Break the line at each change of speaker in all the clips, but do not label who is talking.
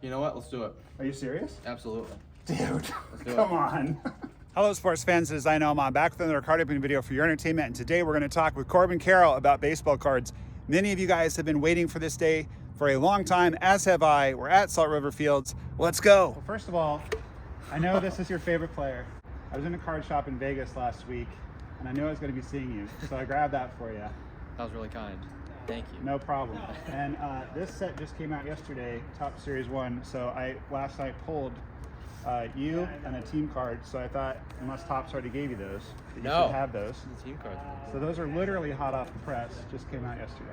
You know what? Let's do it.
Are you serious?
Absolutely.
Dude,
Let's do
come
it.
on. Hello, sports fans. This is I Know I'm back with another card opening video for your entertainment. And today we're going to talk with Corbin Carroll about baseball cards. Many of you guys have been waiting for this day for a long time, as have I. We're at Salt River Fields. Let's go. Well, first of all, I know this is your favorite player. I was in a card shop in Vegas last week, and I knew I was going to be seeing you, so I grabbed that for you.
That was really kind. Thank you.
No problem. And this set just came out yesterday, Top Series 1. So I last night pulled you and a team card. So I thought, unless Topps already gave you those, that you should have those.
The team cards.
So those are literally hot off the press. Just came out yesterday.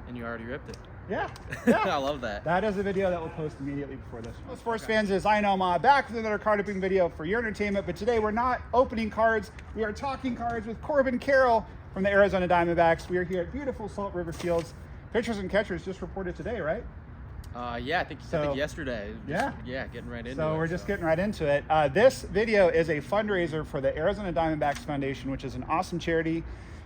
And you already ripped it.
Yeah.
I love that.
That is a video that will post immediately before this one. Sports fans, is I Know Ma back with another card opening video for your entertainment. But today we're not opening cards. We are talking cards with Corbin Carroll from the Arizona Diamondbacks. We are here at beautiful Salt River Fields. Pitchers and catchers just reported today, right?
Yeah, I think yesterday. Getting right into it.
So we're just getting right into it. This video is a fundraiser for the Arizona Diamondbacks Foundation, which is an awesome charity.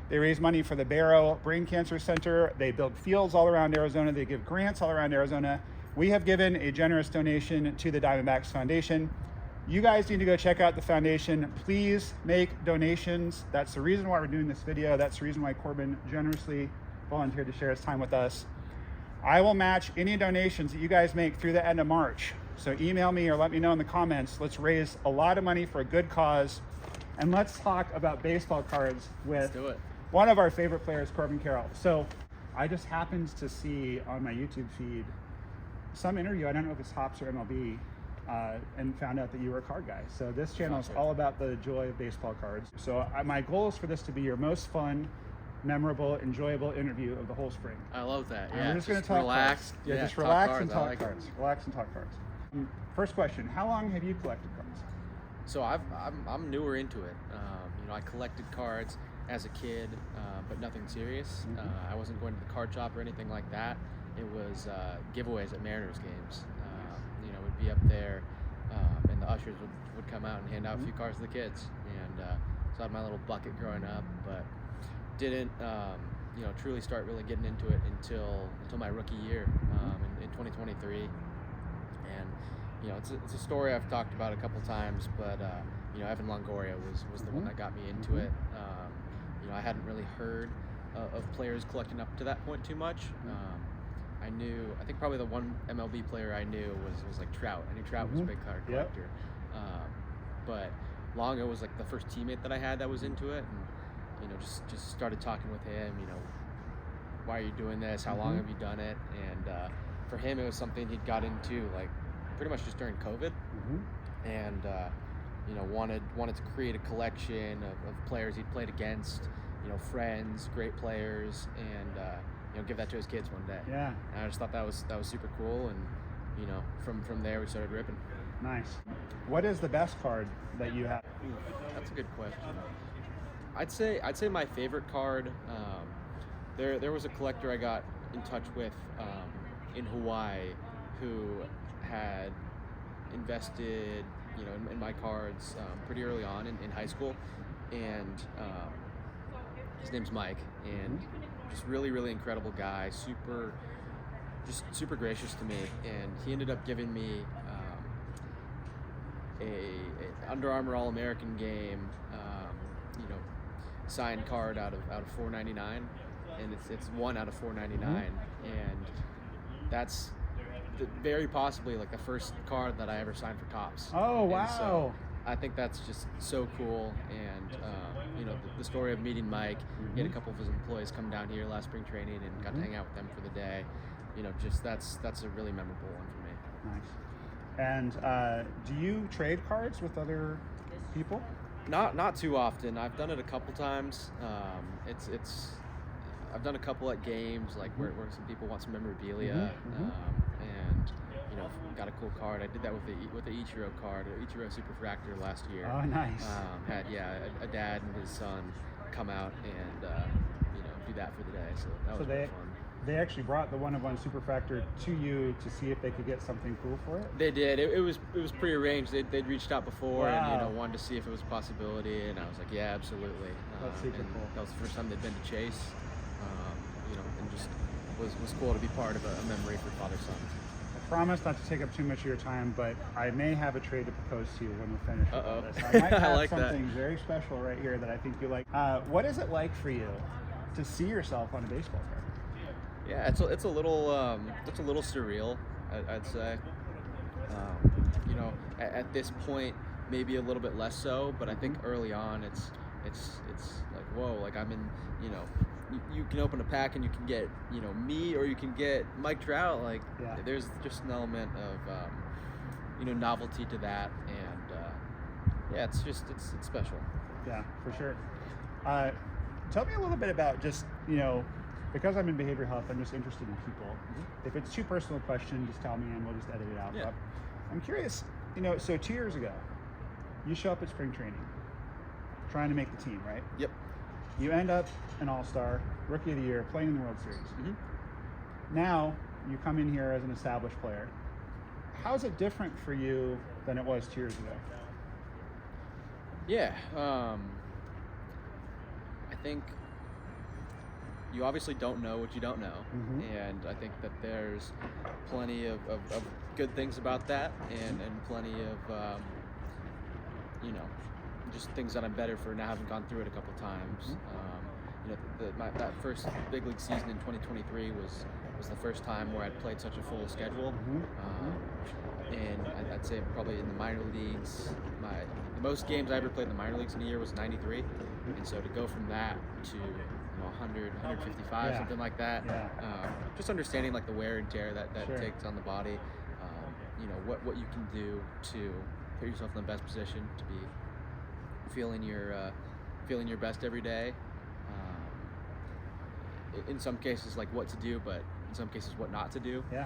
They raise money for the Barrow Brain Cancer Center. They build fields all around Arizona. They give grants all around Arizona. We have given a generous donation to the Diamondbacks Foundation. You guys need to go check out the foundation. Please make donations. That's the reason why we're doing this video. That's the reason why Corbin generously volunteered to share his time with us. I will match any donations that you guys make through the end of March. So email me or let me know in the comments. Let's raise a lot of money for a good cause. And let's talk about baseball cards with one of our favorite players, Corbin Carroll. So I just happened to see on my YouTube feed some interview, I don't know if it's Topps or MLB, and found out that you were a card guy. So this channel is all about the joy of baseball cards. So my goal is for this to be your most fun, memorable, enjoyable interview of the whole spring.
I love that.
And we're just going to talk
relax.
cards. Yeah, just relax and talk cards. Relax and talk cards. First question: how long have you collected cards?
So I'm newer into it. I collected cards as a kid, but nothing serious. I wasn't going to the card shop or anything like that. It was giveaways at Mariners games. We'd be up there, and the ushers would come out and hand out a few cards to the kids. And so I had my little bucket growing up, but didn't truly start really getting into it until my rookie year in 2023. And it's a story I've talked about a couple times, but Evan Longoria was the one that got me into it. I hadn't really heard of players collecting up to that point too much. I think probably the one MLB player I knew was like Trout. I knew Trout was a big card collector. But Longo was like the first teammate that I had that was into it, and just started talking with him. Why are you doing this? How long have you done it? And for him, it was something he'd got into like pretty much just during COVID, and wanted to create a collection of players he'd played against, friends, great players, and give that to his kids one day. Yeah. And I just thought that was super cool, and from there we started ripping.
Nice. What is the best card that you have?
That's a good question. I'd say my favorite card. There was a collector I got in touch with in Hawaii who had invested in my cards pretty early on in high school, and his name's Mike, and just really incredible guy, super gracious to me, and he ended up giving me a Under Armour All-American game signed card out of $4.99, and it's 1 out of $4.99, and that's very possibly like the first card that I ever signed for Topps.
Oh, wow.
And so I think that's just so cool, and the story of meeting Mike, he had a couple of his employees come down here last spring training and got to hang out with them for the day. That's a really memorable one for me.
Nice. And do you trade cards with other people?
Not too often. I've done it a couple times. I've done a couple at games, like where some people want some memorabilia, and got a cool card. I did that with the Ichiro card, Ichiro Superfractor last year.
Oh, nice.
Had a dad and his son come out and do that for the day. So that was really fun.
They actually brought the 1-of-1 Superfractor to you to see if they could get something cool for it?
They did. It was prearranged. They'd reached out before and wanted to see if it was a possibility, and I was like, yeah, absolutely.
That's super cool.
That was the first time they'd been to Chase, and just was cool to be part of a memory for father-son.
promise not to take up too much of your time, but I may have a trade to propose to you when we're finished with all
Uh-oh.
this. I might
I
have
like that.
something very special right here that I think you like. What is it like for you to see yourself on a baseball card?
Yeah, it's a little surreal, I'd say. You know, at this point, maybe a little bit less so, but I think early on, it's like, whoa, like I'm in, you know, you can open a pack and you can get, you know, me, or you can get Mike Trout. Like,
Yeah.
there's just an element of, you know, novelty to that, and yeah, it's special.
Yeah, for sure. Tell me a little bit about just, you know, because I'm in behavioral health, I'm just interested in people. If it's too personal a question, just tell me and we'll just edit it out.
Yeah.
But I'm curious, you know, so 2 years ago, you show up at spring training, trying to make the team, right?
Yep.
You end up an all-star, rookie of the year, playing in the World Series.
Mm-hmm.
Now, you come in here as an established player. How's it different for you than it was 2 years ago?
Yeah, I think you obviously don't know what you don't know, and I think that there's plenty of good things about that, and plenty of you know, just things that I'm better for now, having gone through it a couple times. You know, that first big league season in 2023 was the first time where I'd played such a full schedule, and I'd say probably in the minor leagues, the most games I ever played in the minor leagues in a year was 93, and so to go from that to, you know, 100, 155,
Yeah.
something like that, just understanding like the wear and tear that
Sure.
takes on the body, you know, what you can do to put yourself in the best position to be feeling your best every day. In some cases, like what to do, but in some cases, what not to do.
Yeah.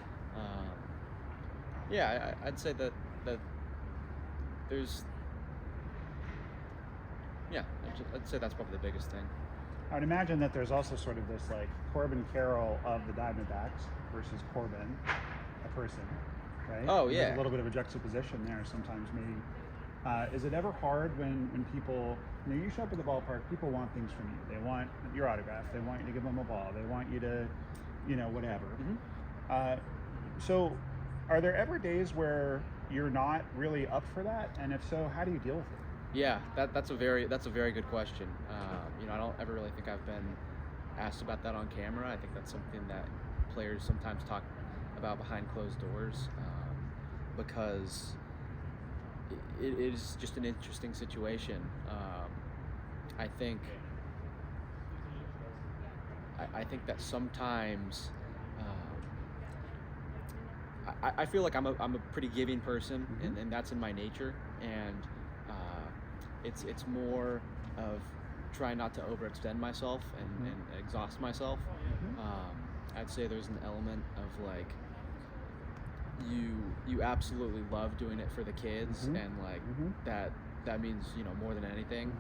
Yeah, I'd say that there's, yeah, I'd say that's probably the biggest thing.
I would imagine that there's also sort of this like Corbin Carroll of the Diamondbacks versus Corbin, a person, right?
Oh, yeah.
There's a little bit of a juxtaposition there sometimes maybe. Is it ever hard when people, you know, you show up at the ballpark, people want things from you. They want your autograph. They want you to give them a ball. They want you to, you know, whatever. So are there ever days where you're not really up for that? And if so, how do you deal with it?
Yeah, that's a very good question. You know, I don't ever really think I've been asked about that on camera. I think that's something that players sometimes talk about behind closed doors, because it is just an interesting situation. I think that sometimes I feel like I'm a pretty giving person, and that's in my nature, and it's more of trying not to overextend myself and exhaust myself. I'd say there's an element of like you absolutely love doing it for the kids, and like that means, you know, more than anything,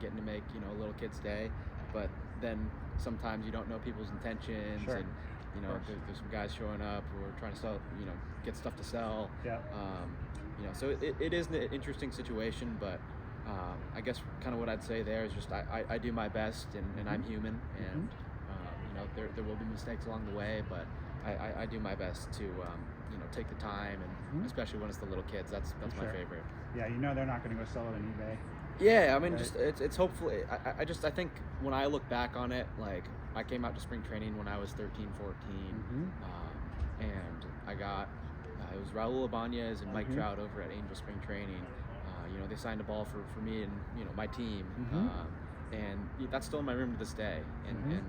getting to make, you know, a little kid's day. But then sometimes you don't know people's intentions,
Sure.
and you know, there's some guys showing up who are trying to sell, you know, get stuff to sell.
Yeah.
You know, so it is an interesting situation, but I guess kind of what I'd say there is just I do my best, and I'm human, and you know, there will be mistakes along the way, but I do my best to you know, take the time, and especially when it's the little kids, that's my favorite.
Yeah, you know they're not going to go sell it on eBay.
Yeah, I mean,
Right.
just it's hopefully, I think when I look back on it, like I came out to spring training when I was 13, 14, and I got it was Raul Ibanez and Mike Trout over at Angel Spring Training. You know, they signed a ball for me and, you know, my team, and that's still in my room to this day. And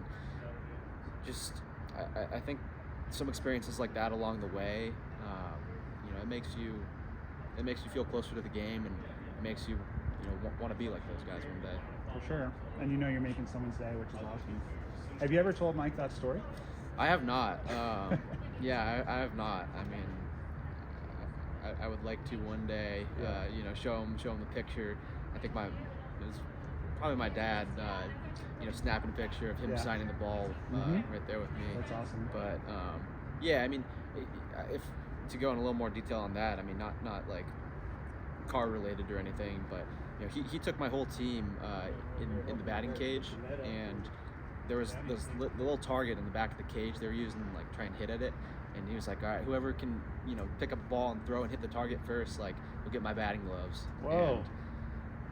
just I think some experiences like that along the way, you know, it makes you feel closer to the game, and it makes you, you know, want to be like those guys one day.
For sure. And you know you're making someone's day, which is awesome. Have you ever told Mike that story?
I have not. Yeah, I have not. I mean, I would like to one day, you know, show him the picture. I think it was probably my dad, you know, snapping a picture of him signing the ball right there with me.
That's awesome.
But yeah, I mean, if to go in a little more detail on that, I mean, not like car related or anything, but you know, he took my whole team in the batting cage, and there was the little target in the back of the cage they were using, like try and hit at it, and he was like, all right, whoever can pick up a ball and throw and hit the target first, like, you'll get my batting gloves.
Whoa.
And,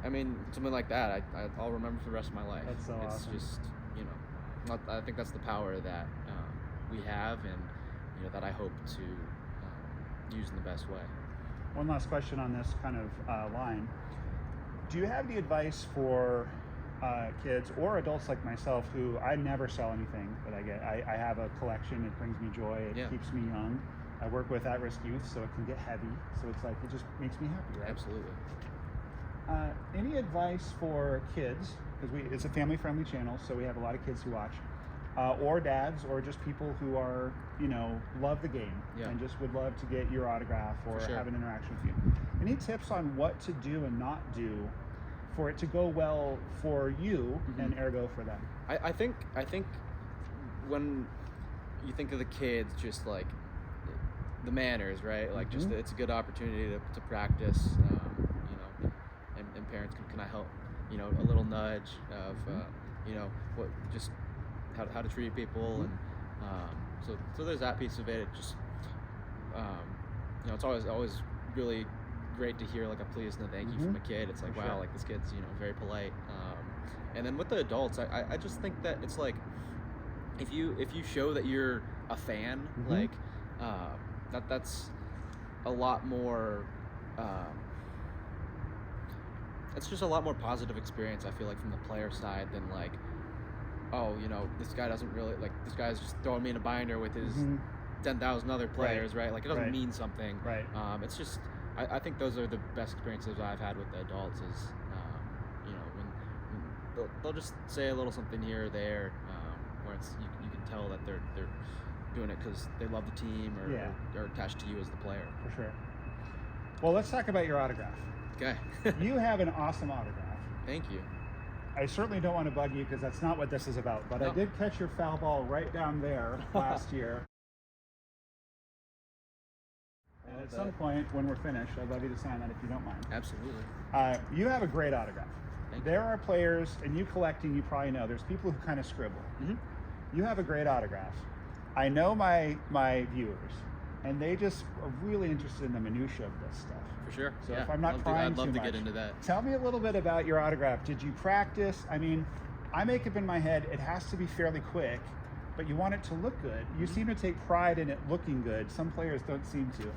I mean, something like that, I'll remember for the rest of my life.
That's so awesome.
It's just, I think that's the power that we have, and that I hope to use in the best way.
One last question on this kind of line. Do you have any advice for kids or adults like myself who I never sell anything that I get? I have a collection. It brings me joy. It keeps me young. I work with at-risk youth, so it can get heavy. So it's like, it just makes me happy, right?
Absolutely.
Any advice for kids, because it's a family-friendly channel, so we have a lot of kids who watch, or dads, or just people who are, love the game and just would love to get your autograph or have an interaction with you. Any tips on what to do and not do for it to go well for you and ergo for them?
I think when you think of the kids, just like the manners, right? Like just it's a good opportunity to practice, and parents can I help, a little nudge of, what just how to treat people, and so there's that piece of it. It just, it's always really great to hear like a please and a thank you from a kid. It's like, wow, like this kid's very polite. And then with the adults, I just think that it's like if you show that you're a fan, like that's a lot more. It's just a lot more positive experience, I feel like, from the player side than like, oh, this guy doesn't really, like, this guy's just throwing me in a binder with his 10,000 other players, right? Like, it doesn't mean something.
Right.
It's just, I think those are the best experiences I've had with the adults is, when they'll just say a little something here or there, where it's, you can tell that they're doing it because they love the team or attached to you as the player.
For sure. Well, let's talk about your autograph.
Okay.
You have an awesome autograph.
Thank you.
I certainly don't want to bug you because that's not what this is about, but I did catch your foul ball right down there last year. And at some point when we're finished, I'd love you to sign that if you don't mind.
Absolutely.
You have a great autograph.
Thank you.
There are players, and you collecting, you probably know, there's people who kind of scribble. You have a great autograph. I know my viewers, and they just are really interested in the minutia of this stuff.
For sure.
So if I'm not prying
I'd love
too
to
much,
get into that.
Tell me a little bit about your autograph. Did you practice? I mean, I make up in my head it has to be fairly quick, but you want it to look good. You seem to take pride in it looking good. Some players don't seem to.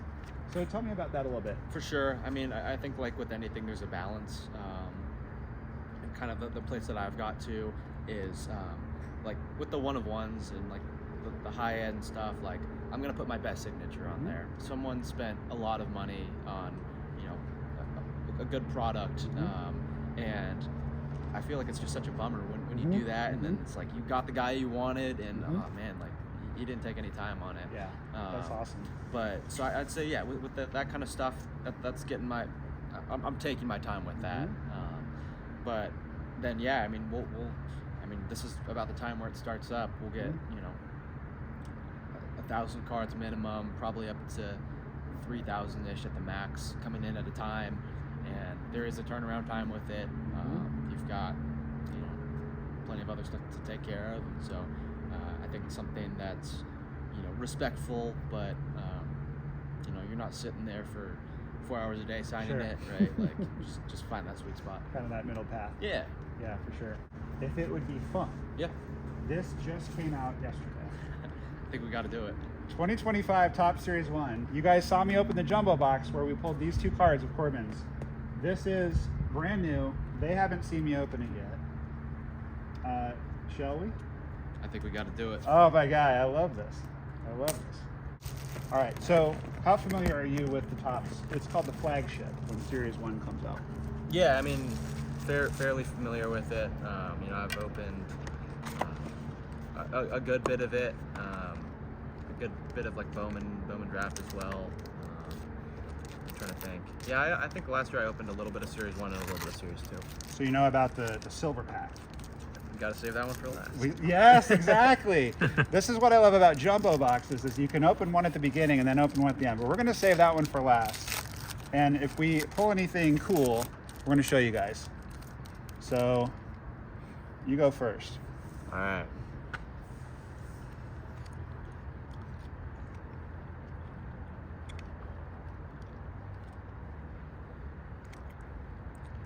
So tell me about that a little bit.
For sure. I mean, I think like with anything, there's a balance. And kind of the place that I've got to is like with the one-of-ones and like the high-end stuff, like I'm gonna put my best signature on there. Someone spent a lot of money on a good product, and I feel like it's just such a bummer when you do that, and then it's like you got the guy you wanted, and oh man, like you didn't take any time on it.
Yeah, that's awesome.
But so I'd say with that kind of stuff, that's getting I'm taking my time with that. But then I mean we'll I mean this is about the time where it starts up. We'll get 1,000 cards minimum, probably up to 3,000-ish at the max coming in at a time, and there is a turnaround time with it. You've got plenty of other stuff to take care of, and so I think it's something that's respectful, but you're not sitting there for 4 hours a day signing it, right? Like just find that sweet spot.
Kind of that middle path.
Yeah,
for sure. If it would be fun.
Yeah.
This just came out yesterday.
I think we got to do it.
2025 Top Series 1. You guys saw me open the jumbo box where we pulled these two cards of Corbin's. This is brand new. They haven't seen me open it yet. Shall we?
I think we got to do it.
Oh my God, I love this. All right, so how familiar are you with the Topps? It's called the flagship when Series 1 comes out.
Yeah, I mean, fairly familiar with it. I've opened a good bit of it, a good bit of like Bowman draft as well. I'm trying to think. Yeah, I think last year I opened a little bit of Series 1 and a little bit of Series 2.
So you know about the silver pack.
You gotta save that one for last.
Yes, exactly. This is what I love about jumbo boxes is you can open one at the beginning and then open one at the end, but we're gonna save that one for last. And if we pull anything cool, we're gonna show you guys. So you go first.
All right.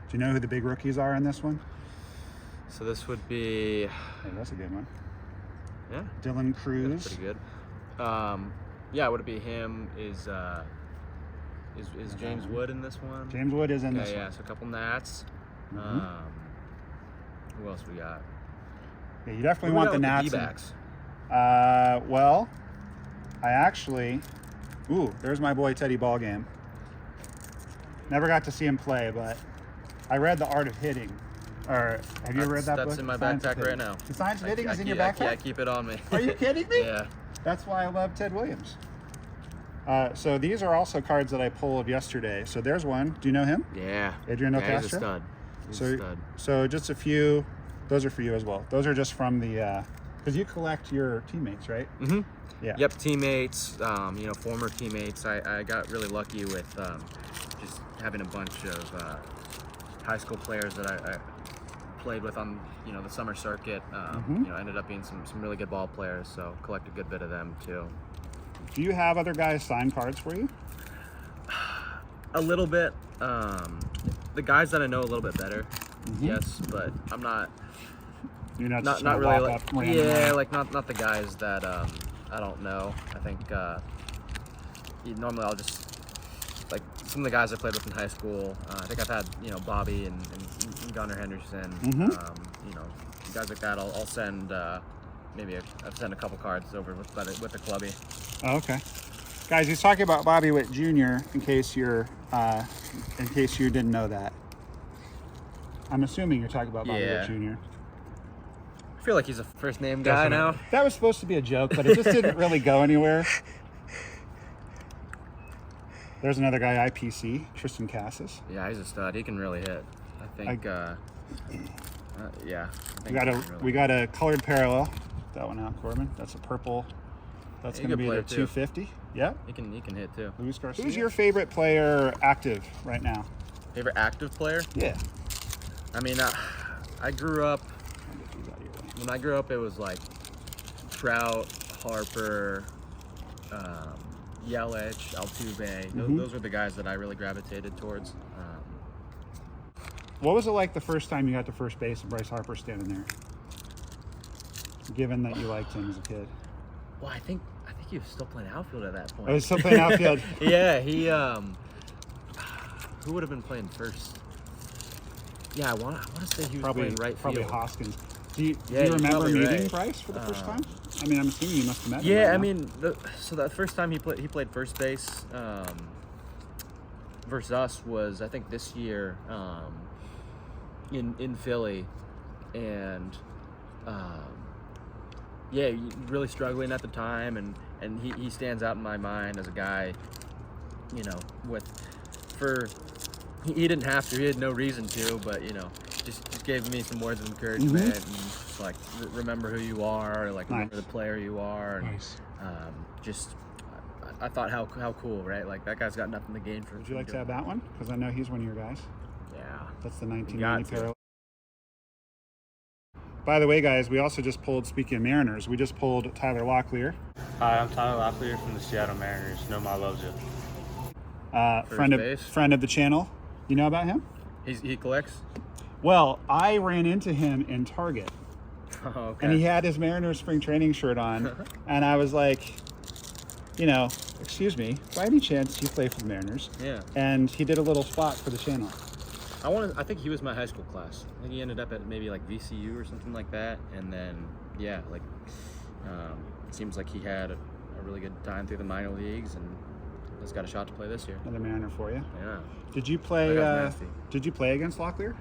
Do you know who the big rookies are in this one?
So this would be.
Hey, that's a good one.
Yeah.
Dylan Cruz.
That's pretty good. Yeah, would it be him? Is James Wood in this one?
James Wood is in this one.
Yeah, so a couple Nats.
Mhm.
Who else we got?
Yeah, you definitely
Who
want
we
the
got with
Nats.
D-backs?
Well, I actually, there's my boy Teddy Ballgame. Never got to see him play, but I read The Art of Hitting. Or have you ever read that book?
That's in my
Science of
backpack
Hitting.
right now.
The Science of Hitting is in your
Yeah,
backpack?
I keep it on me.
Are you kidding me?
Yeah.
That's why I love Ted Williams. So these are also cards that I pulled yesterday. So there's one. Do you know him?
Yeah.
Adrian
Yeah, he's a
Castro?
stud. He's a stud.
So just a few. Those are for you as well. Those are just from the, because you collect your teammates, right?
Mm-hmm.
Yeah.
Yep, teammates, former teammates. I got really lucky with just having a bunch of high school players that I played with on, the summer circuit. Ended up being some really good ball players, so collect a good bit of them too.
Do you have other guys sign cards for you?
A little bit. The guys that I know a little bit better, yes, but I'm not.
You're not
Not really
walk
like
up randomly?
like not the guys that I don't know. I think normally I'll just like some of the guys I played with in high school. I think I've had Bobby and Gunnar Henderson. Guys like that. I'll send I've sent a couple cards over with the clubby.
Oh, okay. Guys, he's talking about Bobby Witt Jr. in case you didn't know that. I'm assuming you're talking about Bobby Witt Jr.
I feel like he's a first name guy now.
That was supposed to be a joke, but it just didn't really go anywhere. There's another guy, IPC, Tristan Cassis.
Yeah, he's a stud. He can really hit. I think.
We got a colored parallel. That one out, Corbin. That's a purple. That's going to be the 250. Yeah.
He can hit too.
Luis Garcia. Who's your favorite player active right now?
Favorite active player?
Yeah.
I mean, I grew up. When I grew up, it was like Trout, Harper, Yelich, Altuve. Those were the guys that I really gravitated towards.
What was it like the first time you got to first base and Bryce Harper standing there? Given that you liked him as a kid.
Well, I think he was still playing outfield at that point.
Oh, he was still playing outfield.
Yeah, he. Who would have been playing first? Yeah, I want to say he was playing right field.
Probably Hoskins. Do you remember meeting Bryce for the first time? I mean, I'm assuming you must have met him.
Yeah, I mean, so that first time he played first base versus us was, I think, this year in Philly, and really struggling at the time, and he stands out in my mind as a guy, he didn't have to, he had no reason to, but just gave me some words of encouragement and just like remember who you are, like remember the player you are, and I thought how cool, right? Like that guy's got nothing to gain from.
Would you like to have that one? Because I know he's one of your guys.
Yeah,
that's the 1990 parallel. By the way, guys, we also just pulled, speaking of Mariners, we just pulled Tyler Locklear.
Hi, I'm Tyler Locklear from the Seattle Mariners. Nomar loves you.
Friend of the channel. You know about him?
He collects?
Well, I ran into him in Target.
Oh, okay.
And he had his Mariners spring training shirt on. And I was like, excuse me, by any chance you play for the Mariners?
Yeah.
And he did a little spot for the channel.
I think he was my high school class. I think he ended up at maybe like VCU or something like that. And then, it seems like he had a really good time through the minor leagues and has got a shot to play this year.
Another Mariner for you.
Yeah.
Did you play? Did you play against Locklear?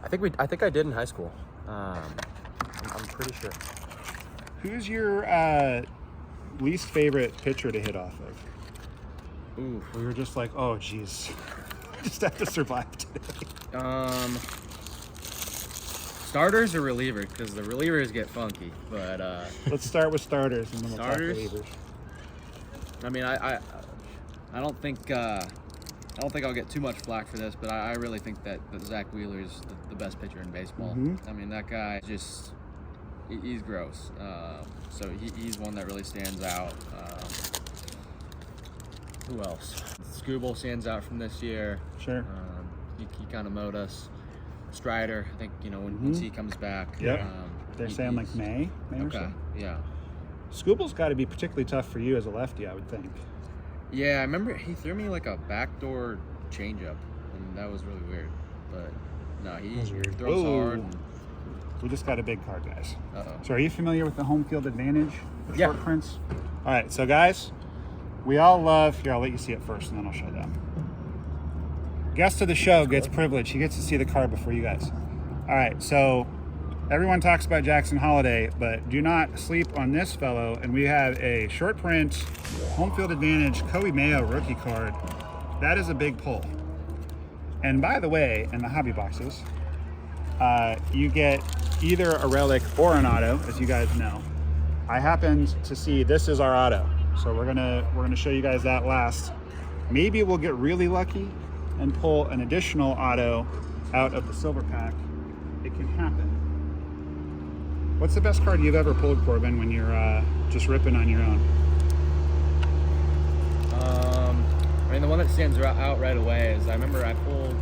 I think I did in high school. I'm pretty sure.
Who's your least favorite pitcher to hit off of?
Ooh.
We were just like, oh, geez, just have to survive today.
Starters or relievers? Because the relievers get funky. But
let's start with starters and then we'll talk relievers.
I mean, I don't think I'll get too much flack for this, but I really think that Zach Wheeler is the best pitcher in baseball. I mean, that guy he's gross. So he's one that really stands out. Who else? Scooble stands out from this year.
Sure.
he kind of mowed us. Strider, I think, once he comes back.
Yep. They're saying like May or
okay.
so.
Yeah.
Scooble's got to be particularly tough for you as a lefty, I would think.
Yeah, I remember he threw me like a backdoor changeup, and that was really weird. But no, he throws hard. And...
We just got a big card, guys.
Uh-oh.
So are you familiar with the home field advantage? The
Yeah.
short prints? All right, so guys, we all love, here, I'll let you see it first and then I'll show them. Guest of the show gets privilege. He gets to see the card before you guys. All right, so everyone talks about Jackson Holiday, but do not sleep on this fellow. And we have a short print, home field advantage, Kobe Mayo rookie card. That is a big pull. And by the way, in the hobby boxes, you get either a relic or an auto, as you guys know. I happened to see this is our auto, so we're gonna show you guys that last. Maybe we'll get really lucky and pull an additional auto out of the silver pack. It can happen. What's the best card you've ever pulled, Corbin, when you're just ripping on your own?
I mean, the one that stands out right away is I remember I pulled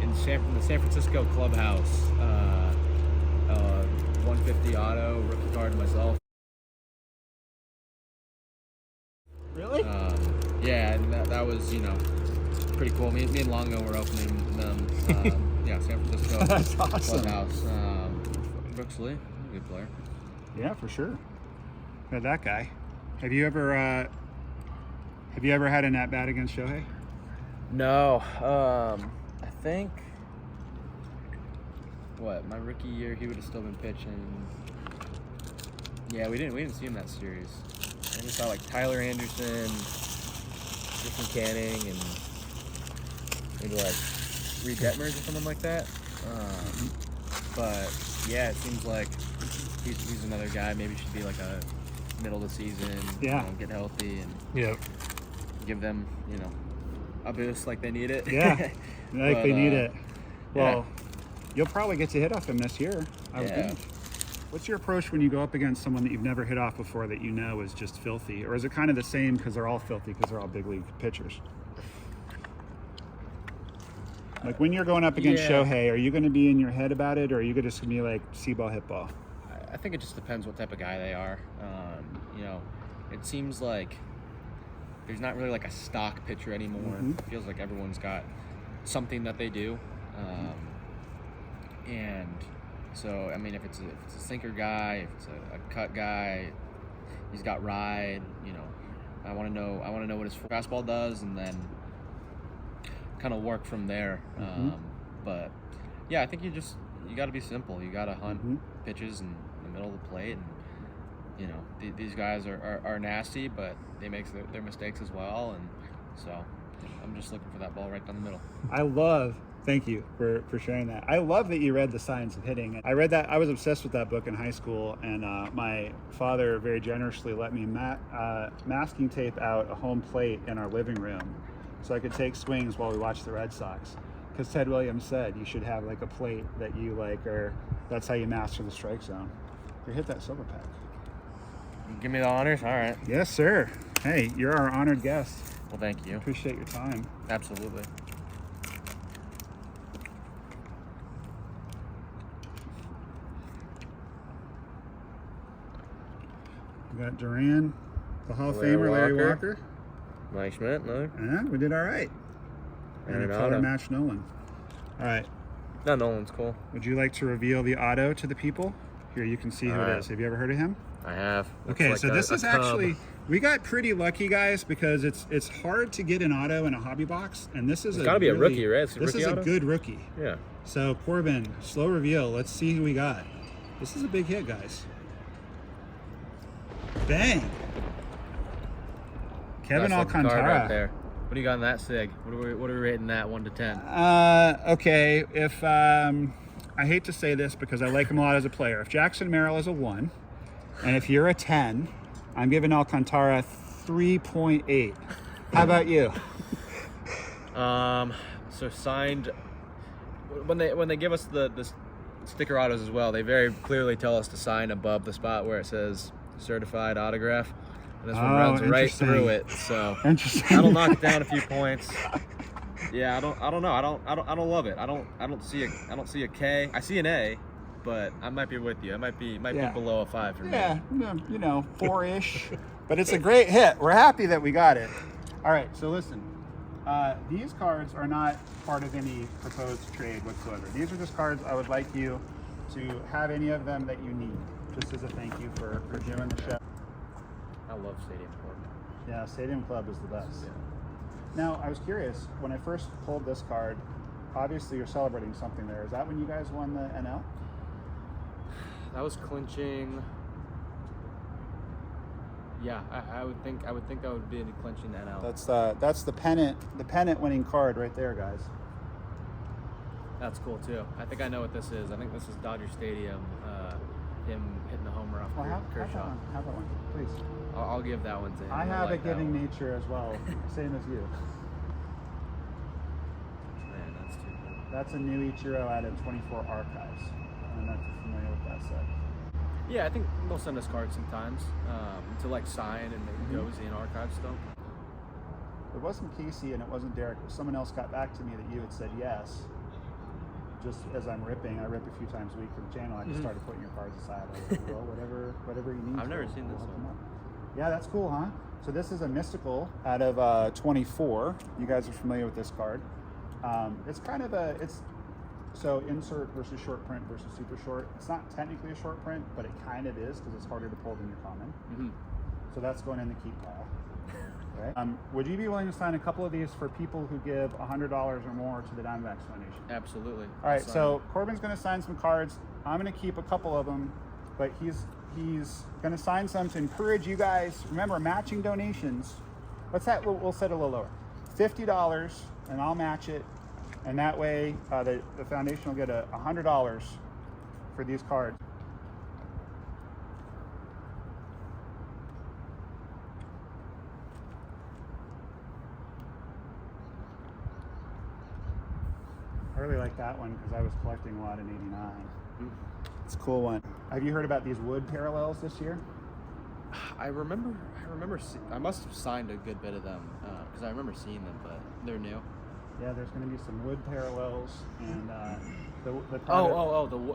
in the San Francisco Clubhouse 150 auto rookie card myself.
Really?
Yeah, and that was pretty cool. Me and Longo were opening them. Yeah, San Francisco
That's awesome.
Clubhouse. Brooks Lee, good player.
Yeah, for sure. But that guy. Have you ever had an at bat against Shohei?
No, I think my rookie year he would have still been pitching. Yeah, we didn't see him that series. I just saw like Tyler Anderson, Griffin Canning, and maybe like Reed Detmers or something like that. But yeah, it seems like he's another guy. Maybe should be like a middle of the season.
Yeah.
Get healthy and
Yep.
give them a boost like they need it.
Yeah, they need it. Well,
yeah.
You'll probably get to hit off him this year, I would think. What's your approach when you go up against someone that you've never hit off before that you know is just filthy? Or is it kind of the same because they're all filthy because they're all big league pitchers? Like when you're going up against Shohei, are you going to be in your head about it, or are you just going to be like, see ball, hit ball?
I think it just depends what type of guy they are. It seems like there's not really like a stock pitcher anymore. It feels like everyone's got something that they do. And so, I mean, if it's a sinker guy, if it's a cut guy, he's got ride. I want to know what his fastball does, and then kind of work from there. But yeah, I think you got to be simple. You got to hunt pitches in the middle of the plate, and these guys are nasty, but they make their mistakes as well, and so I'm just looking for that ball right down the middle.
Thank you for sharing that. I love that you read The Science of Hitting. I read that. I was obsessed with that book in high school, and my father very generously let me masking tape out a home plate in our living room so I could take swings while we watched the Red Sox. Because Ted Williams said you should have like a plate that you like, or that's how you master the strike zone. You hit that silver pack.
Give me the honors? All right.
Yes, sir. Hey, you're our honored guest.
Well, thank you.
Appreciate your time.
Absolutely.
We got Duran, the Hall of Famer, Larry Walker.
Mike Schmidt, no?
Yeah, we did all right. And a color match Nolan. All right.
No, Nolan's cool.
Would you like to reveal the auto to the people? Here, you can see who it is. Have you ever heard of him?
I have.
Okay,
like
so this is actually, we got pretty lucky, guys, because it's hard to get an auto in a hobby box, and this is
it's got to be a rookie, right? It's a
this
rookie
is
auto?
a good rookie.
Yeah.
So Corbin, slow reveal. Let's see who we got. This is a big hit, guys. Bang. Kevin
Nice looking card
Alcantara.
right there. What do you got in that sig? What are we rating that 1 to 10?
Okay, if I hate to say this because I like him a lot as a player. If Jackson Merrill is a 1, and if you're a 10, I'm giving Alcantara 3.8. How about you?
So signed. When they give us the sticker autos as well, they very clearly tell us to sign above the spot where it says certified autograph. And this one runs right through it, so
Interesting.
that'll knock it down a few points. Yeah, I don't know. I don't love it. I don't see a K. I see an A, but I might be with you. It might be below a 5 for me.
Yeah, you know, 4-ish. But it's a great hit. We're happy that we got it. All right, so listen. These cards are not part of any proposed trade whatsoever. These are just cards I would like you to have any of them that you need, just as a thank you for doing the show.
I love Stadium Club.
Yeah, Stadium Club is the best.
Yeah.
Now, I was curious, when I first pulled this card, obviously you're celebrating something there. Is that when you guys won the NL?
That was clinching. Yeah, I would think that would be the clinching NL.
That's the pennant winning card right there, guys.
That's cool too. I think I know what this is. I think this is Dodger Stadium. Him hitting the homer off Kershaw.
Have that one, please.
I'll give that one to him.
I have
like
a giving nature as well, same as you.
Man, that's too cool.
That's a new Ichiro out of 24 Archives. I'm not familiar with that set.
Yeah, I think they'll send us cards sometimes to like sign and maybe go see an archive still.
It wasn't Casey and it wasn't Derek. Someone else got back to me that you had said yes. Just as I'm ripping, I rip a few times a week for the channel. I just started putting your cards aside. I was like, well, whatever you need.
I've never seen this one.
Yeah, that's cool, huh? So this is a mystical out of 24. You guys are familiar with this card. It's kind of so insert versus short print versus super short. It's not technically a short print, but it kind of is because it's harder to pull than your common.
Mm-hmm.
So that's going in the keep pile. Right. Would you be willing to sign a couple of these for people who give $100 or more to the Diamondbacks Foundation?
Absolutely.
All right, so Corbin's going to sign some cards. I'm going to keep a couple of them, but he's going to sign some to encourage you guys. Remember, matching donations. What's that? We'll set it a little lower. $50, and I'll match it, and that way the foundation will get $100 for these cards. I really like that one because I was collecting a lot in '89. It's a cool one. Have you heard about these wood parallels this year?
I remember. I must have signed a good bit of them because I remember seeing them, but they're new.
Yeah, there's going to be some wood parallels and the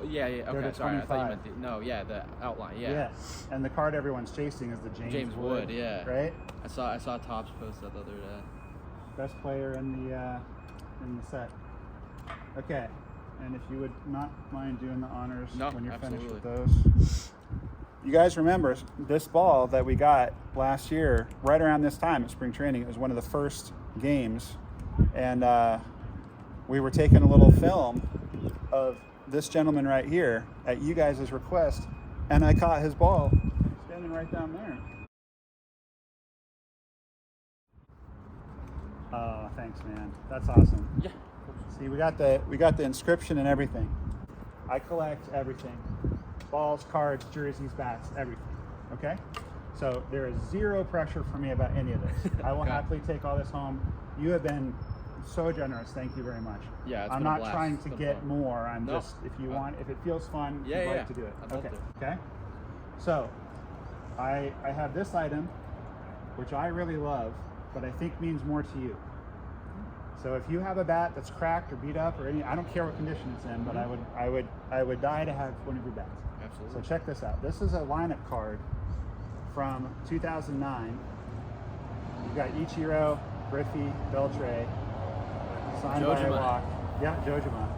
yeah. Okay, sorry. I thought you meant the outline. Yeah.
Yeah, and the card everyone's chasing is the James Wood.
Yeah.
Right.
I saw Topps post that the other day.
Best player in the set. Okay, and if you would not mind doing the honors when you're finished with those. You guys remember this ball that we got last year, right around this time at spring training. It was one of the first games, and we were taking a little film of this gentleman right here at you guys' request, and I caught his ball standing right down there. Oh, thanks, man. That's awesome.
Yeah.
See, we got the inscription and everything. I collect everything. Balls, cards, jerseys, bats, everything. Okay? So there is zero pressure for me about any of this. I will happily take all this home. You have been so generous. Thank you very much.
Yeah,
I'm not trying to get more. I'm just, if you want, if it feels fun, you'd like to do it.
I'd love to.
Okay? So I have this item, which I really love, but I think means more to you. So if you have a bat that's cracked or beat up or any, I don't care what condition it's in, but I would die to have one of your bats.
Absolutely.
So check this out. This is a lineup card from 2009. You've got Ichiro, Griffey, Beltre, signed by a walk. Yeah, Jojima.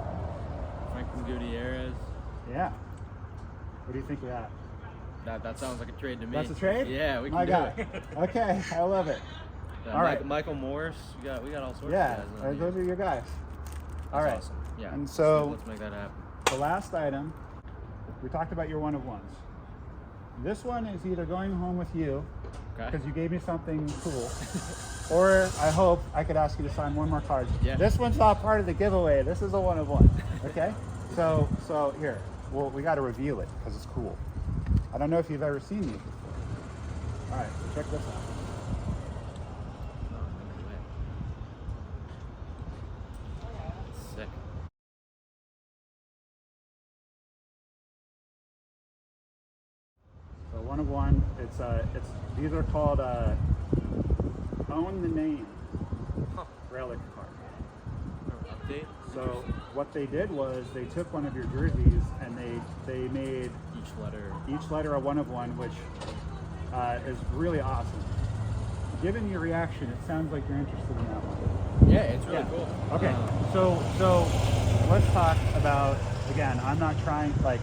Franklin Gutierrez.
Yeah. What do you think of that?
That sounds like a trade to me.
That's a trade?
Yeah, we can do it.
Okay, I love it. All right.
Michael Morris. We got all sorts of
Yeah,
guys.
those are your guys. All right.
Awesome. Yeah.
And so
let's make that happen.
the last item, we talked about your one of ones. This one is either going home with you because you gave me something cool, or I hope I could ask you to sign one more card.
Yeah.
This one's not part of the giveaway. This is a one of one. Okay. So here, well, we got to reveal it because it's cool. I don't know if you've ever seen these before. All right, so check this out.
Sick.
So one of one. These are called Own the Name relic card.
50.
So what they did was they took one of your jerseys and they made
Each letter
a 1 of 1, which is really awesome. Given your reaction, it sounds like you're interested in that one.
Yeah, it's really cool.
Okay, so let's talk about, again, I'm not trying, like,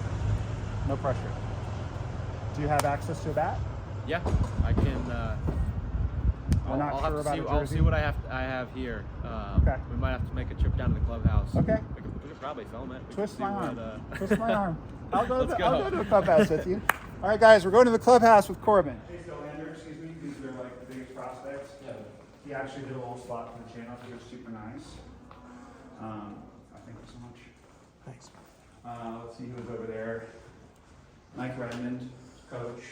no pressure. Do you have access to a bat?
Yeah, I can. I'll see what I have here.
Okay.
We might have to make a trip down to the clubhouse.
Okay.
We could probably film it.
Twist my arm.
What,
Twist my arm. I'll go
Let's go.
to the clubhouse with you. All right, guys, we're going to the clubhouse with Corbin. Hey, so Lander, excuse me, these are like the biggest prospects. Yeah. He actually did a little spot for the channel. He was super nice. Thank you so much.
Thanks.
Let's see who's over there. Mike Redmond, coach.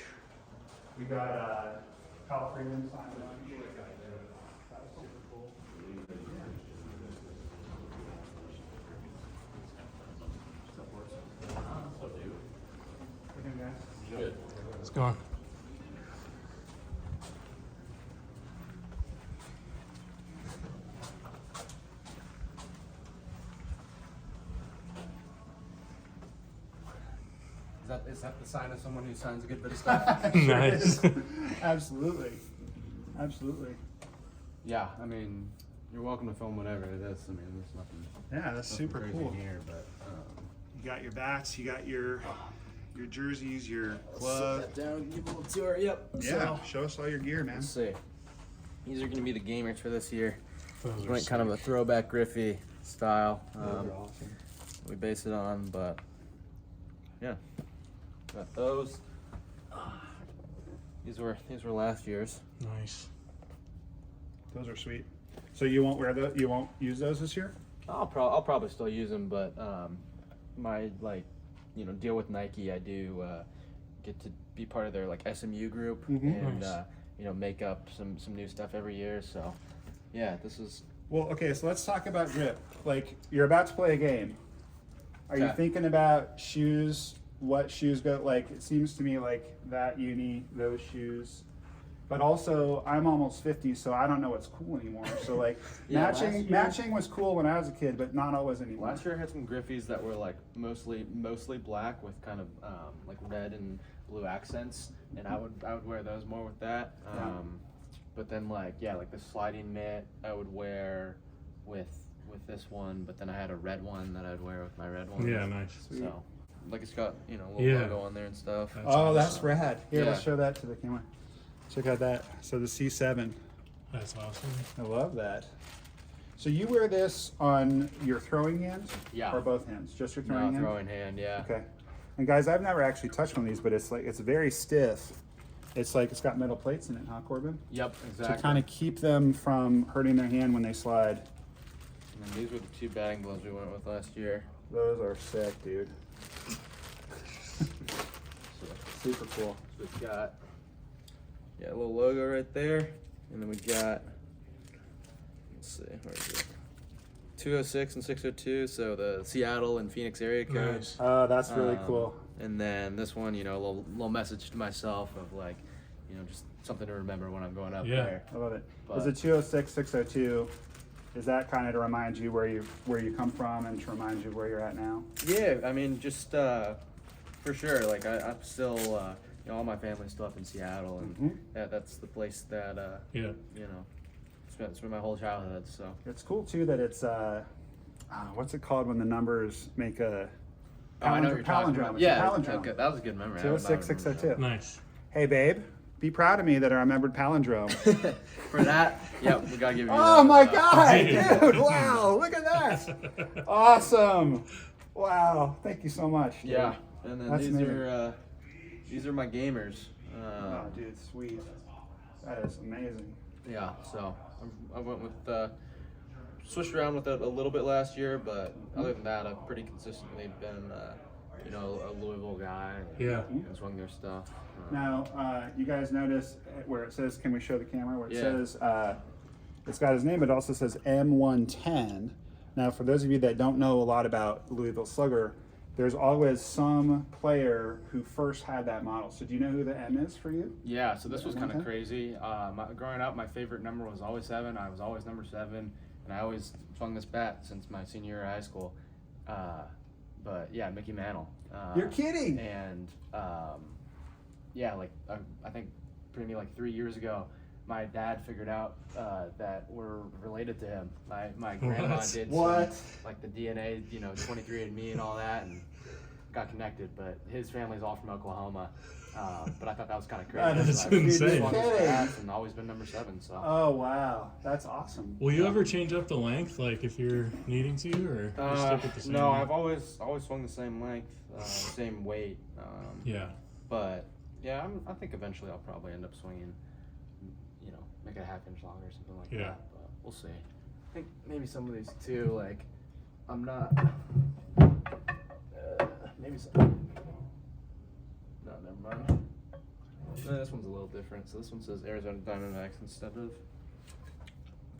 We got Kyle Freeman signed on. That was super cool. Okay, guys.
Good.
Let's go on.
Is that the sign of someone who signs a good bit of stuff?
Nice.
Absolutely. Absolutely.
Yeah, I mean, you're welcome to film whatever it is. I mean, there's nothing.
Yeah, that's
nothing
super
crazy
cool.
here, but
You got your bats, you got your jerseys, your glove.
Sit that down, give a little tour. Yep.
Yeah,
So,
show us all your gear, man.
let's see. These are going to be the gamers for this year.
Those are
Went kind of a throwback Griffey style.
those are awesome.
We base it on, but yeah, got those. These were last year's.
nice.
Those are sweet. So you won't wear those? You won't use those this year?
I'll probably still use them, but my deal with Nike, I do get to be part of their like SMU group and
Nice.
make up some new stuff every year. So yeah, this is
Well, okay, so let's talk about grip. Like, you're about to play a game. Are you
Okay.
thinking about shoes? What shoes go? Like, it seems to me like that uni, those shoes. But also, I'm almost 50, so I don't know what's cool anymore. So like,
Yeah, last year-
matching was cool when I was a kid, but not always anymore.
last year I had some Griffies that were like mostly black with kind of like red and blue accents, and I would wear those more with that.
Yeah.
But then like the sliding mitt I would wear with this one, but then I had a red one that I'd wear with my red one.
Yeah, nice.
So like it's got a little
Yeah.
logo on there and stuff.
That's
Oh, that's
awesome.
rad. Here, let's
Yeah.
show that to the camera. Check out that. So the C7.
That's awesome.
I love that. So you wear this on your throwing hands?
Yeah.
Or both hands? Just your throwing
No,
hand?
throwing hand, yeah.
Okay. And guys, I've never actually touched one of these, but it's very stiff. It's got metal plates in it, huh, Corbin?
Yep, exactly.
To kind of keep them from hurting their hand when they slide.
And then these were the two batting gloves we went with last year.
Those are sick, dude. Super cool.
So we've got a little logo right there, and then we got, let's see, where is it? 206 and 602, so the Seattle and Phoenix area code.
Nice.
Oh, that's really cool.
And then this one, a little message to myself of like, just something to remember when I'm going up
Yeah.
there.
I love it.
But-
Is it 206, 602? Is that kind of to remind you where you come from and to remind you where you're at now?
Yeah, I mean, just for sure. Like I'm still, all my family's still up in Seattle, and that's the place that
Yeah.
spent my whole childhood. So
It's cool too that it's what's it called when the numbers make a
Oh, I know what you're talking about.
It's a
Yeah,
palindrome.
okay, that was a good memory. I would not
206,
remember
602.
Nice.
Hey babe, be proud of me that I remembered palindrome.
that. For that, yeah, we gotta give you.
Oh
that.
my god, dude! Wow, look at that! Awesome! Wow, thank you so much. Dude.
Yeah, and then
That's
these are my gamers.
Oh, dude, sweet. That is amazing.
Yeah, so I went with switched around with it a little bit last year, but other than that, I've pretty consistently been a Louisville guy.
Yeah.
And swung their stuff.
Now, you guys notice where it says, can we show the camera? Where it
Yeah.
says, it's got his name, but it also says M110. Now, for those of you that don't know a lot about Louisville Slugger, there's always some player who first had that model. So do you know who the M is for you?
Yeah, so this was kind of
Okay.
crazy. Growing up, my favorite number was always 7. I was always number 7. and I always swung this bat since my senior year of high school. But yeah, Mickey Mantle.
You're kidding.
And yeah, like I think maybe like 3 years ago, my dad figured out that we're related to him. My grandma did some, like the DNA, 23andMe and all that, and got connected. But his family's all from Oklahoma. But I thought that was kind of crazy.
That's
So I've
insane.
swung his bats and always been number 7. So.
Oh wow, that's awesome.
Will you ever change up the length, like if you're needing to, or you stick with the same?
No,
length?
I've always swung the same length, same weight.
Yeah.
But yeah, I think eventually I'll probably end up swinging, make it a half inch longer or something like
Yeah.
that. But we'll see. I think maybe some of these too, like I'm not. Maybe some. No, never mind. This one's a little different. So this one says Arizona Diamondbacks instead of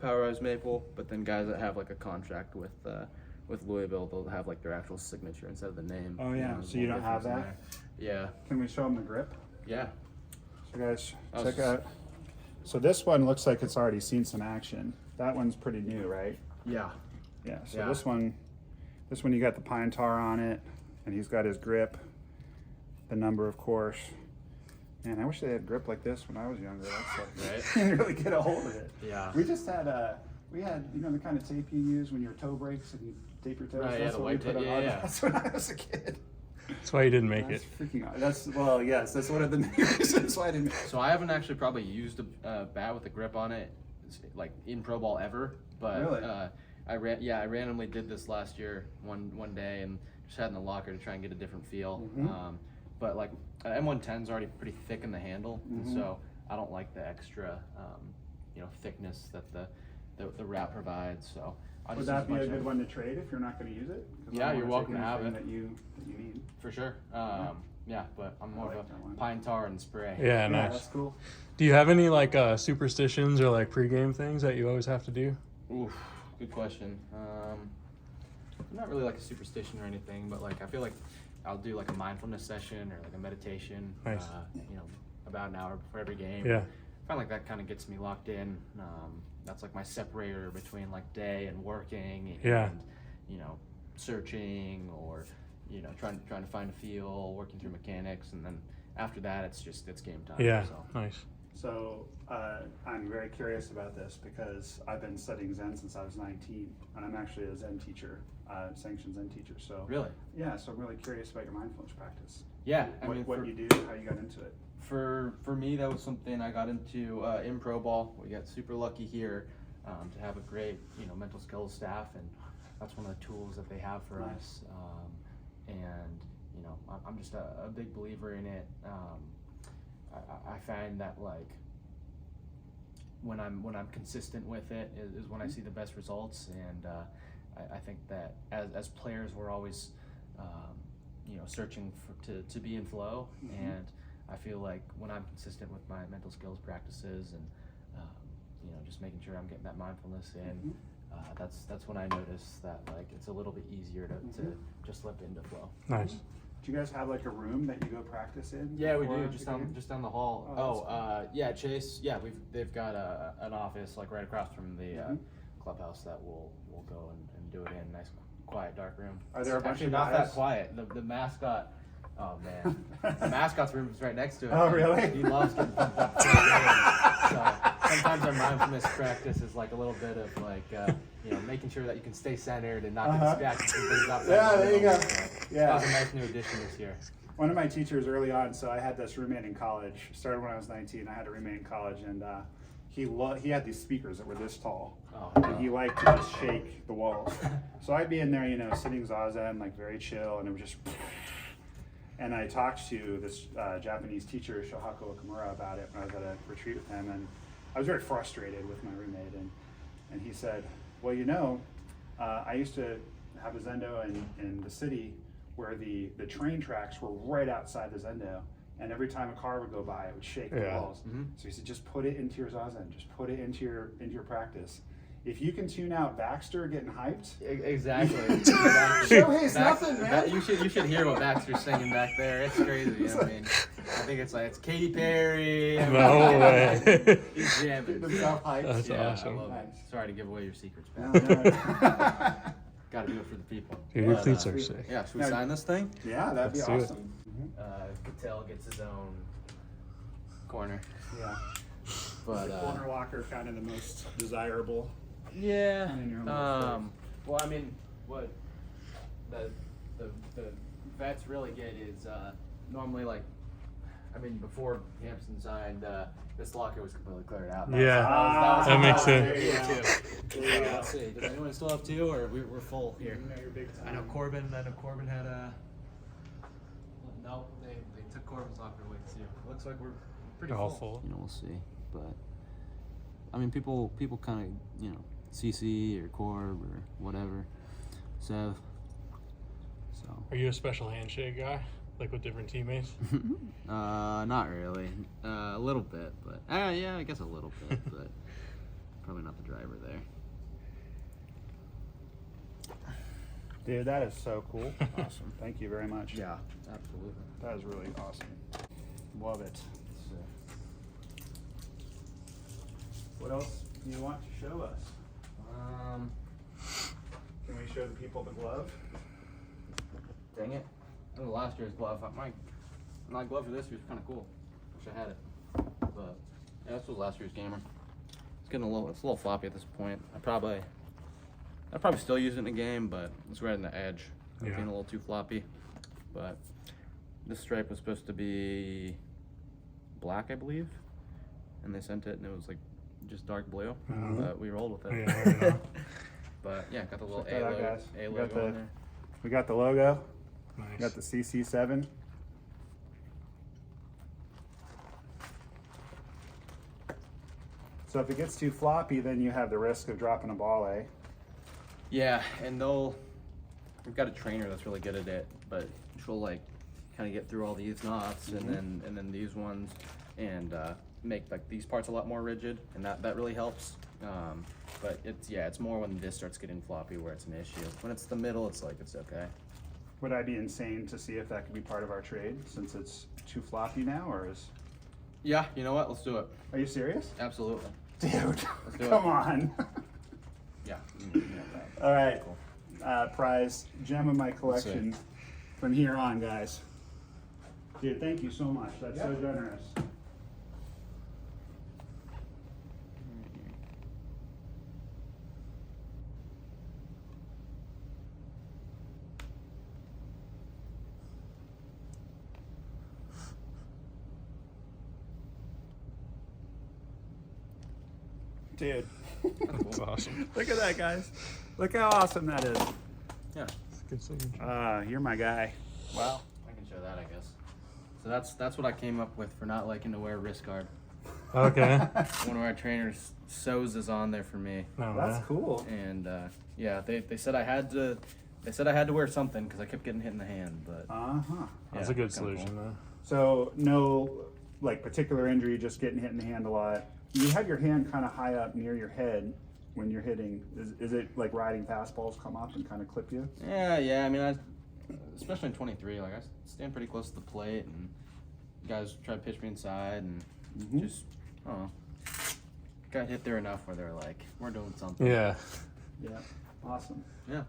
Powerized Maple. But then guys that have like a contract with Louisville, they'll have like their actual signature instead of the name.
Oh yeah,
there's
so
a
you
little
don't have
difference
that?
in there. Yeah.
Can we show them the grip?
Yeah.
So guys,
Oh,
check
s-
out. So this one looks like it's already seen some action. That one's pretty new, right?
Yeah.
Yeah. So
Yeah.
this one you got the pine tar on it, and he's got his grip, the number, of course. Man, I wish they had grip like this when I was younger. That's like,
Right.
you didn't really get a hold of it.
Yeah.
We just had the kind of tape you use when your toe breaks and you tape your toes.
Right, yeah,
That's
the
what we
white
put
tape,
on
yeah,
our
yeah.
bats when I was a kid.
That's why you didn't make
That's
it.
freaking. That's one of the main reasons why I didn't.
So I haven't actually probably used a bat with a grip on it, like in pro ball ever. But
Really?
I randomly did this last year one day and just had it in the locker to try and get a different feel.
Mhm.
But like M110 is already pretty thick in the handle,
Mhm.
and so I don't like the extra thickness that the wrap provides. So I
Would
just
that
use
be a
much
good
of-
one to trade if you're not going to use it? 'Cause I
Yeah,
don't
you're
wanna
welcome
take
to have
anything
it.
that you need.
For sure. Yeah, but I'm more
like
of
that one.
a pine tar and spray.
Yeah,
Yeah,
nice.
that's cool.
Do you have any like superstitions or like pregame things that you always have to do?
Oof, good question. Not really like a superstition or anything, but like I feel like I'll do like a mindfulness session or like a meditation.
Nice.
About an hour before every game.
Yeah.
I find like that kind of gets me locked in. That's like my separator between like day and working. And,
Yeah.
searching or trying to find a feel, working through mechanics, and then after that it's game time.
Yeah.
So.
Nice.
So I'm very curious about this because I've been studying Zen since I was 19, and I'm actually a Zen teacher, sanctioned Zen teacher. So
Really?
yeah, so I'm really curious about your mindfulness practice.
Yeah.
What you do, how you got into it.
For me, that was something I got into in pro ball. We got super lucky here to have a great mental skills staff, and that's one of the tools that they have for
Nice.
us. And I'm just a big believer in it. I find that like when I'm consistent with it is when I see the best results, and I think that as players we're always searching to be in flow, and I feel like when I'm consistent with my mental skills practices and just making sure I'm getting that mindfulness in, that's when I notice that like it's a little bit easier to just slip into flow.
Nice.
Do you guys have like a room that you go practice in?
Yeah, we
before
do
the
just
game?
down the hall.
Oh,
Yeah, Chase. Yeah, they've got an office like right across from the clubhouse that we'll go and do it in. Nice, quiet, dark room.
Are there a bunch
Actually
of
not
guys?
that quiet. The mascot. Oh man, the mascot's room is right next to it.
Oh,
and
really?
He loves getting pumped up. For the game. So sometimes our mindfulness practice is like a little bit of like making sure that you can stay centered and not get distracted from things outside.
Yeah,
the
there you
room.
go.
So
Yeah.
that was a nice new addition this year.
One of my teachers early on, so I had this roommate in college, started when I was 19, I had a roommate in college, and he had these speakers that were this tall,
Oh,
and he liked to just shake the walls. So I'd be in there, sitting zazen, like very chill, and it would just, and I talked to this Japanese teacher, Shohako Okamura, about it when I was at a retreat with him, and I was very frustrated with my roommate, and he said, well, I used to have a zendo in the city where the train tracks were right outside the zendo, and every time a car would go by, it would shake the
Yeah.
walls.
Mhm.
So he said, just put it into your zazen, just put it into your practice. If you can tune out Baxter getting hyped,
Exactly.
Shohei's nothing, man.
You should hear what Baxter's singing back there. It's crazy. I mean, think it's Katy Perry.
No way.
He's jamming.
The South Heights.
That's
Yeah,
awesome.
I love it.
Nice.
Sorry to give away your secrets,
No,
man.
no.
Got to do it for the people.
Dude, your
But,
cleats are sick.
Yeah, should we
Yeah.
sign this thing?
Yeah, that'd be
Let's do it.
awesome.
Cattell gets his own corner.
Yeah.
But
the corner locker kind of the most desirable.
yeah.
In your home
Well, I mean, what the vets really get is normally like, I mean, before Hampson signed, this locker was completely cleared out.
Yeah. That makes sense.
Yeah. Let's see. Does anyone still have two, or we're full here?
You know you're big time.
I know Corbin had a. No, they took Corbin's locker away too. Looks like we're pretty
All
full.
full.
You know, we'll see. But I mean, people kind of, you know, CC or Corb or whatever. Sev. So.
Are you a special handshake guy? Like with different teammates?
Not really. A little bit, but yeah, I guess a little bit, but probably not the driver there.
Dude, that is so cool.
Awesome.
Thank you very much.
Yeah, absolutely.
That is really awesome. Love it. What else do you want to show us? Can we show the people the glove?
Dang it. That was last year's glove. My glove for this year's kind of cool. Wish I had it. But yeah, this was last year's gamer. It's getting it's a little floppy at this point. I'd probably still use it in a game, but it's right in the edge. It's
Yeah.
getting a little too floppy. But this stripe was supposed to be black, I believe. And they sent it and it was like just dark blue. But we rolled with it.
Yeah, fair enough.
But yeah, got the little
Check that out, guys.
A
We got
logo in there.
We got the logo. We
Nice.
got the CC7. So if it gets too floppy, then you have the risk of dropping a ball, eh?
Yeah, and we've got a trainer that's really good at it, but she'll like kind of get through all these knots and then these ones and make like these parts a lot more rigid, and that really helps. But it's more when this starts getting floppy where it's an issue. When it's the middle, it's like it's okay.
Would I be insane to see if that could be part of our trade since it's too floppy now, or is?
Yeah, you know what? Let's do it.
Are you serious?
Absolutely.
Dude,
do it.
come on.
Yeah.
All right,
Cool.
prize gem of my collection from here on, guys. Dude, thank you so much. That's so generous. Dude,
That's awesome.
look at that, guys. Look how awesome that is.
Yeah,
It's a good signature.
You're my guy. Wow.
I can show that, I guess. So that's what I came up with for not liking to wear wrist guard.
Okay.
One of our trainers sews is on there for me.
No,
That's
yeah.
cool.
And yeah, they said I had to wear something because I kept getting hit in the hand. But
Uh-huh.
That's
yeah,
a good
kinda
solution,
cool.
though.
So no, like, particular injury, just getting hit in the hand a lot. You have your hand kind of high up near your head when you're hitting. Is it like riding fastballs come up and kind of clip you?
Yeah. I mean, especially in 23, like I stand pretty close to the plate, and guys try to pitch me inside, and just I don't know, got hit there enough where they're like, we're doing something.
Yeah.
Yeah. Awesome.
Yeah.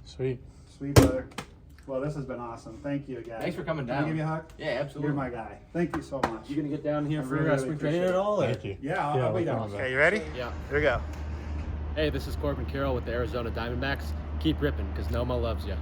Sweet.
Sweet, brother. Well, this has been awesome. Thank you, guys.
Thanks for coming
Can I
down.
give you a hug?
Yeah, absolutely.
You're my guy. Thank you so much.
You gonna get down here
I
for
really
spring
appreciate
training at all? Or?
Thank you.
Yeah, I'll be
we're
down.
coming back.
Okay, you ready?
Yeah.
Here we go.
Hey, this is Corbin Carroll with the Arizona Diamondbacks. Keep ripping, because Noma loves you.